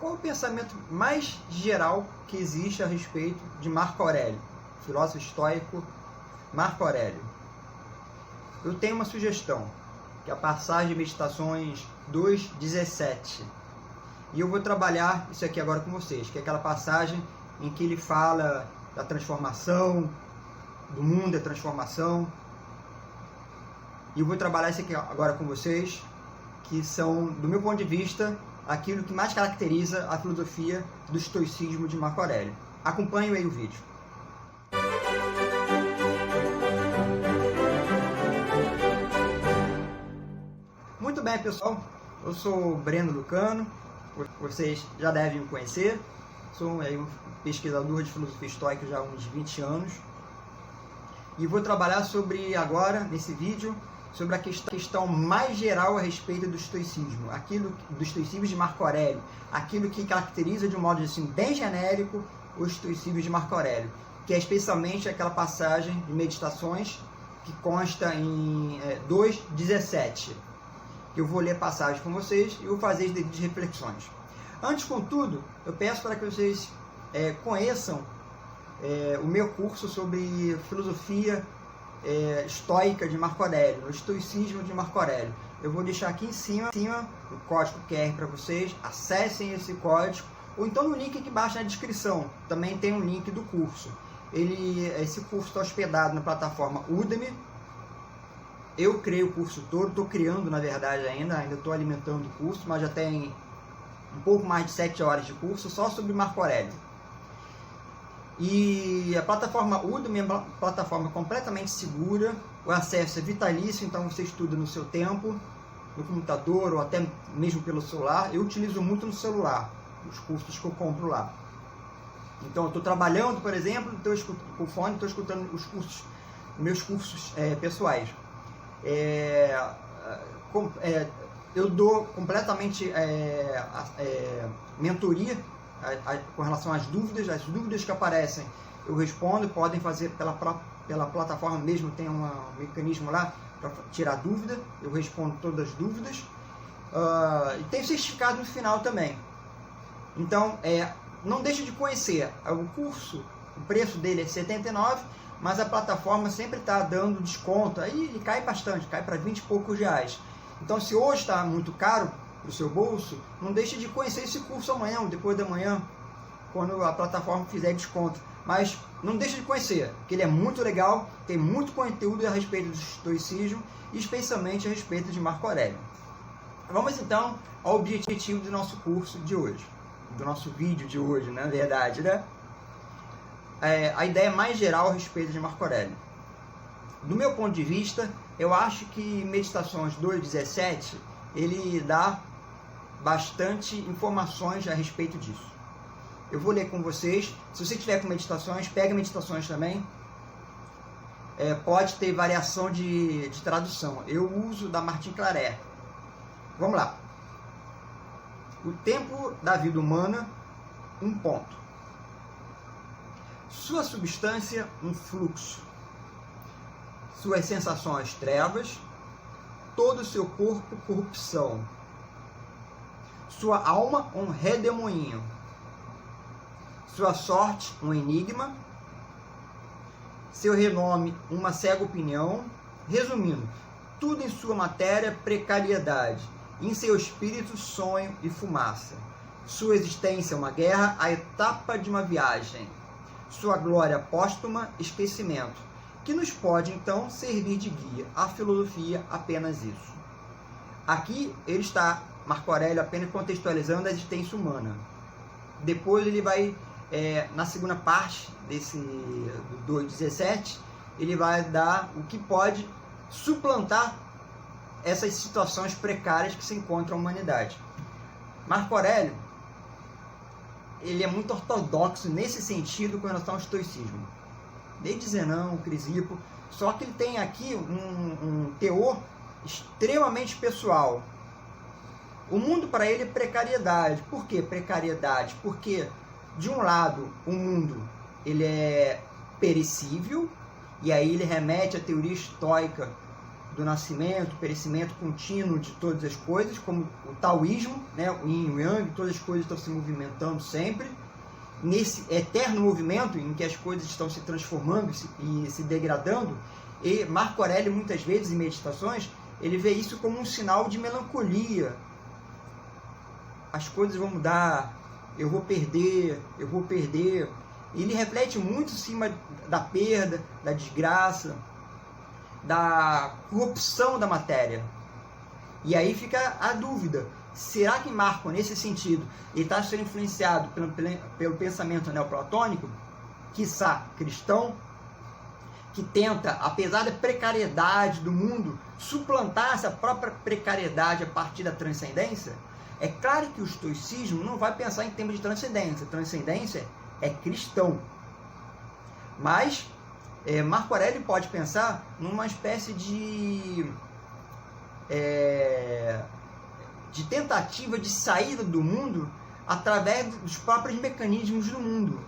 qual é o pensamento mais geral que existe a respeito de Marco Aurélio, filósofo estoico Marco Aurélio? Eu tenho uma sugestão, que é a passagem de Meditações 2:17. E eu vou trabalhar isso aqui agora com vocês, que é aquela passagem em que ele fala da transformação, do mundo, da transformação. E eu vou trabalhar isso aqui agora com vocês, que são, do meu ponto de vista, aquilo que mais caracteriza a filosofia do estoicismo de Marco Aurélio. Acompanhem aí o vídeo. Muito bem, pessoal. Eu sou o Breno Lucano, vocês já devem me conhecer. Sou um pesquisador de filosofia estoica já há uns 20 anos. E vou trabalhar agora, nesse vídeo, sobre a questão mais geral a respeito do estoicismo, aquilo do estoicismo de Marco Aurélio, aquilo que caracteriza de um modo assim bem genérico o estoicismo de Marco Aurélio, que é especialmente aquela passagem de Meditações que consta em 2:17. Eu vou ler a passagem com vocês e vou fazer as devidas reflexões. Antes, contudo, eu peço para que vocês conheçam o meu curso sobre filosofia estoica de Marco Aurélio, o estoicismo de Marco Aurélio. Eu vou deixar aqui em cima o código QR para vocês, acessem esse código, ou então no link aqui embaixo na descrição, também tem um link do curso. Esse curso está hospedado na plataforma Udemy. Eu criei o curso todo, estou criando na verdade ainda estou alimentando o curso, mas já tem um pouco mais de 7 horas de curso só sobre Marco Aurélio. E a plataforma Udemy é uma plataforma completamente segura, o acesso é vitalício, então você estuda no seu tempo, no computador ou até mesmo pelo celular. Eu utilizo muito no celular, os cursos que eu compro lá. Então eu estou trabalhando, por exemplo, estou com o fone, estou escutando meus cursos pessoais. Eu dou completamente mentoria com relação às dúvidas que aparecem, eu respondo. Podem fazer pela plataforma mesmo, tem um mecanismo lá para tirar dúvida, eu respondo todas as dúvidas, e tem certificado no final também. Então não deixe de conhecer o curso. O preço dele é R$ 79, mas a plataforma sempre está dando desconto, aí ele cai bastante, cai para 20 e poucos reais. Então, se hoje está muito caro para o seu bolso, não deixe de conhecer esse curso amanhã ou depois da manhã, quando a plataforma fizer desconto. Mas não deixe de conhecer, porque ele é muito legal, tem muito conteúdo a respeito do estoicismo e especialmente a respeito de Marco Aurélio. Vamos então ao objetivo do nosso curso de hoje, do nosso vídeo de hoje, na verdade, né? A ideia mais geral a respeito de Marco Aurélio. Do meu ponto de vista, eu acho que Meditações 2:17 ele dá bastante informações a respeito disso. Eu vou ler com vocês. Se você tiver com Meditações, pega Meditações também. Pode ter variação de tradução. Eu uso da Martin Claret. Vamos lá. O tempo da vida humana, um ponto. Sua substância, um fluxo. Suas sensações, trevas. Todo o seu corpo, corrupção. Sua alma, um redemoinho. Sua sorte, um enigma. Seu renome, uma cega opinião. Resumindo, tudo em sua matéria, precariedade. Em seu espírito, sonho e fumaça. Sua existência, uma guerra, a etapa de uma viagem. Sua glória póstuma, esquecimento. Que nos pode, então, servir de guia. A filosofia, apenas isso. Aqui, Marco Aurélio, apenas contextualizando a existência humana. Depois ele vai, na segunda parte do 2:17, ele vai dar o que pode suplantar essas situações precárias que se encontra a humanidade. Marco Aurélio, ele é muito ortodoxo nesse sentido com relação ao estoicismo. Desde Zenão, Crisipo, só que ele tem aqui um teor extremamente pessoal. O mundo para ele é precariedade. Por que precariedade? Porque, de um lado, o mundo ele é perecível, e aí ele remete à teoria estoica do nascimento, perecimento contínuo de todas as coisas, como o taoísmo, né, o yin e o yang, todas as coisas estão se movimentando sempre, nesse eterno movimento em que as coisas estão se transformando e se degradando. E Marco Aurélio, muitas vezes em meditações, ele vê isso como um sinal de melancolia. As coisas vão mudar, eu vou perder. Ele reflete muito em cima da perda, da desgraça, da corrupção da matéria. E aí fica a dúvida: será que Marco, nesse sentido, ele está sendo influenciado pelo pensamento neoplatônico, quiçá cristão, que tenta, apesar da precariedade do mundo, suplantar essa própria precariedade a partir da transcendência? É claro que o estoicismo não vai pensar em termos de transcendência. Transcendência é cristão. Mas Marco Aurélio pode pensar numa espécie de tentativa de saída do mundo através dos próprios mecanismos do mundo.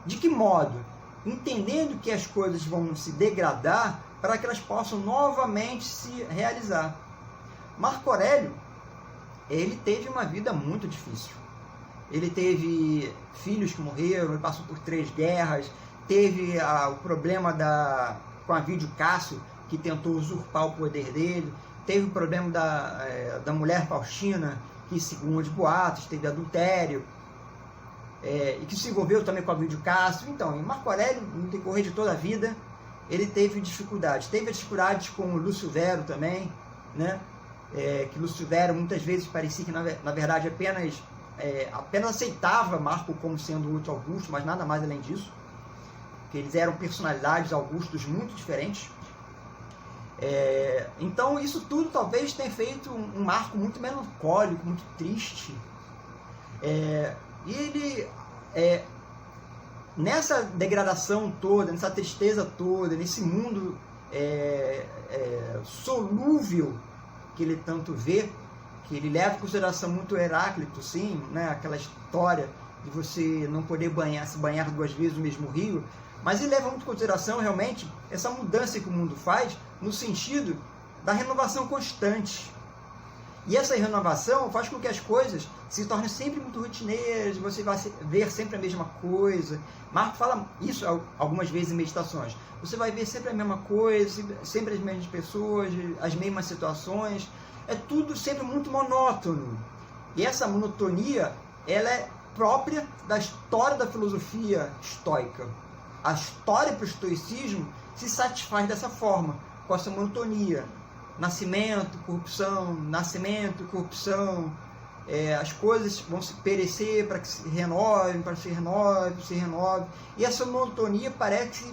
De que modo? Entendendo que as coisas vão se degradar para que elas possam novamente se realizar. Marco Aurélio, ele teve uma vida muito difícil. Ele teve filhos que morreram, ele passou por 3 guerras, teve o problema com a Vídio Cássio, que tentou usurpar o poder dele, teve o problema da mulher Faustina, que, segundo os boatos, teve adultério, e que se envolveu também com a Vídio Cássio. Então, em Marco Aurélio, no decorrer de toda a vida, ele teve dificuldades. Teve dificuldades com o Lúcio Vero também, né? Que Lúcio Vero muitas vezes parecia que, na verdade, apenas aceitava Marco como sendo outro Augusto, mas nada mais além disso. Que eles eram personalidades Augustos muito diferentes. Então, isso tudo talvez tenha feito um Marco muito melancólico, muito triste. E ele, nessa degradação toda, nessa tristeza toda, nesse mundo solúvel que ele tanto vê, que ele leva em consideração muito Heráclito, sim, né? Aquela história de você não poder se banhar 2 vezes no mesmo rio, mas ele leva muito em consideração realmente essa mudança que o mundo faz no sentido da renovação constante. E essa renovação faz com que as coisas se tornem sempre muito rotineiras, você vai ver sempre a mesma coisa. Marco fala isso algumas vezes em meditações. Você vai ver sempre a mesma coisa, sempre as mesmas pessoas, as mesmas situações. É tudo sempre muito monótono. E essa monotonia, ela é própria da história da filosofia estoica. A história para o estoicismo se satisfaz dessa forma, com essa monotonia. Nascimento, corrupção, as coisas vão se perecer para que se renovem, se renove. E essa monotonia parece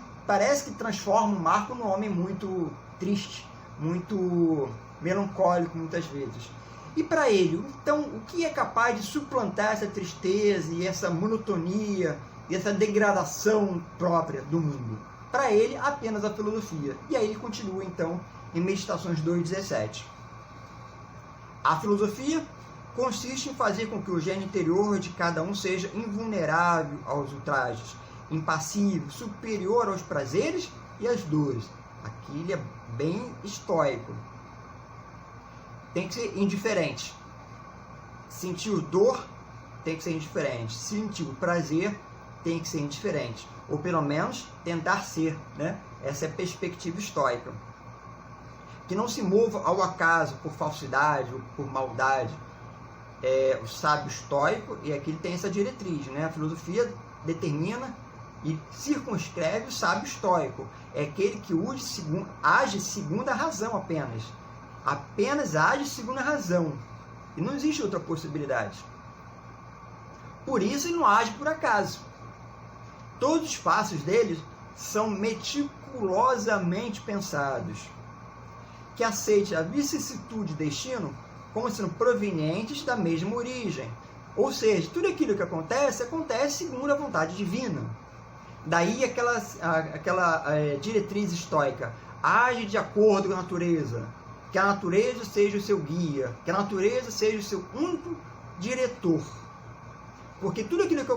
que transforma o Marco num homem muito triste, muito melancólico muitas vezes. E para ele, então, o que é capaz de suplantar essa tristeza e essa monotonia e essa degradação própria do mundo? Para ele, apenas a filosofia. E aí ele continua, então, em Meditações 2.17. A filosofia consiste em fazer com que o gênio interior de cada um seja invulnerável aos ultrajes, impassível, superior aos prazeres e às dores. Aqui ele é bem estoico. Tem que ser indiferente. Sentir dor tem que ser indiferente. Sentir o prazer tem que ser indiferente. Ou pelo menos tentar ser, né? Essa é a perspectiva estoica. Que não se mova ao acaso por falsidade ou por maldade. O sábio estoico, e aqui ele tem essa diretriz, né? A filosofia determina e circunscreve o sábio estoico. É aquele que age segundo a razão apenas. Apenas age segundo a razão. E não existe outra possibilidade. Por isso ele não age por acaso. Todos os passos dele são meticulosamente pensados. Que aceite a vicissitude e destino como sendo provenientes da mesma origem. Ou seja, tudo aquilo que acontece segundo a vontade divina. Daí aquela diretriz estoica: age de acordo com a natureza. Que a natureza seja o seu guia. Que a natureza seja o seu único diretor. Porque tudo aquilo que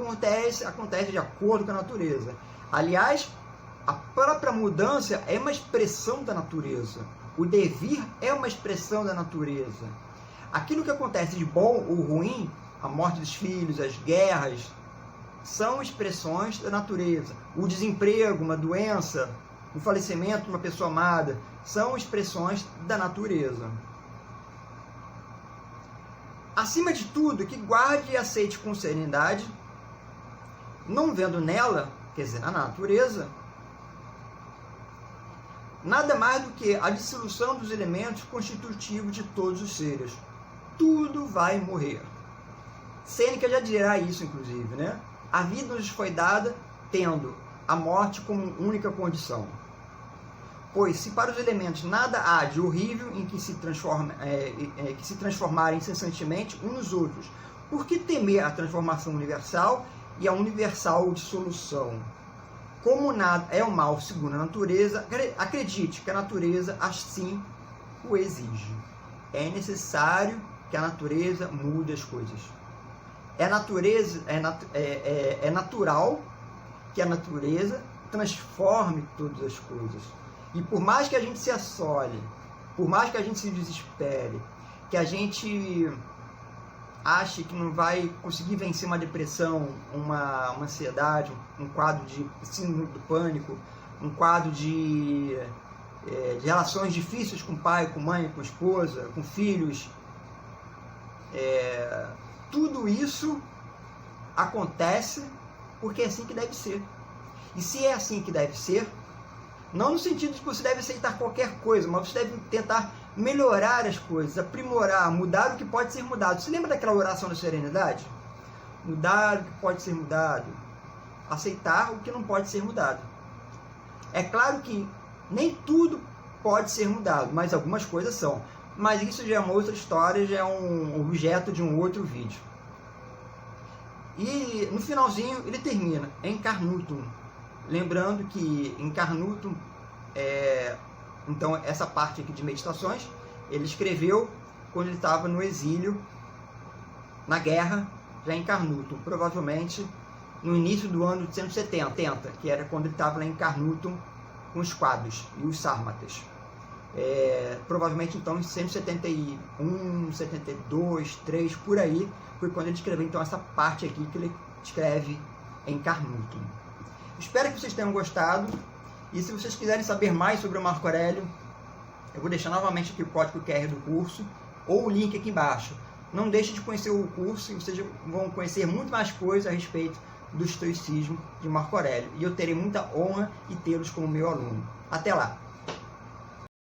acontece de acordo com a natureza. Aliás, A própria mudança é uma expressão da natureza. O devir é uma expressão da natureza. Aquilo que acontece de bom ou ruim, a morte dos filhos, as guerras, são expressões da natureza. O desemprego, uma doença, o falecimento de uma pessoa amada, são expressões da natureza. Acima de tudo, que guarde e aceite com serenidade, não vendo nela, quer dizer, na natureza, nada mais do que a dissolução dos elementos constitutivos de todos os seres. Tudo vai morrer. Sêneca já dirá isso, inclusive, né? A vida nos foi dada tendo a morte como única condição. Pois, se para os elementos nada há de horrível em que se transformarem incessantemente uns nos outros, por que temer a transformação universal e a universal dissolução? Como nada é o mal segundo a natureza, acredite que a natureza assim o exige. É necessário que a natureza mude as coisas. É natural que a natureza transforme todas as coisas. E por mais que a gente se assole, por mais que a gente se desespere, que a gente ache que não vai conseguir vencer uma depressão, uma ansiedade, um quadro de síndrome do pânico, um quadro de relações difíceis com pai, com mãe, com esposa, com filhos, tudo isso acontece porque é assim que deve ser. E se é assim que deve ser, não no sentido de que você deve aceitar qualquer coisa, mas você deve tentar melhorar as coisas, aprimorar, mudar o que pode ser mudado. Você lembra daquela oração da serenidade? Mudar o que pode ser mudado, aceitar o que não pode ser mudado. É claro que nem tudo pode ser mudado, mas algumas coisas são. Mas isso já é uma outra história, já é um objeto de um outro vídeo. E no finalzinho ele termina em Carnutum. Lembrando que em Carnutum, então essa parte aqui de meditações, ele escreveu quando ele estava no exílio, na guerra, já em Carnutum, provavelmente no início do ano de 170, que era quando ele estava lá em Carnutum com os quadros e os sármatas. Provavelmente então em 171, 72, 3, por aí, foi quando ele escreveu então essa parte aqui que ele escreve em Carnutum. Espero que vocês tenham gostado, e se vocês quiserem saber mais sobre o Marco Aurélio, eu vou deixar novamente aqui o código QR do curso, ou o link aqui embaixo. Não deixe de conhecer o curso, e vocês vão conhecer muito mais coisas a respeito do estoicismo de Marco Aurélio, e eu terei muita honra em tê-los como meu aluno. Até lá!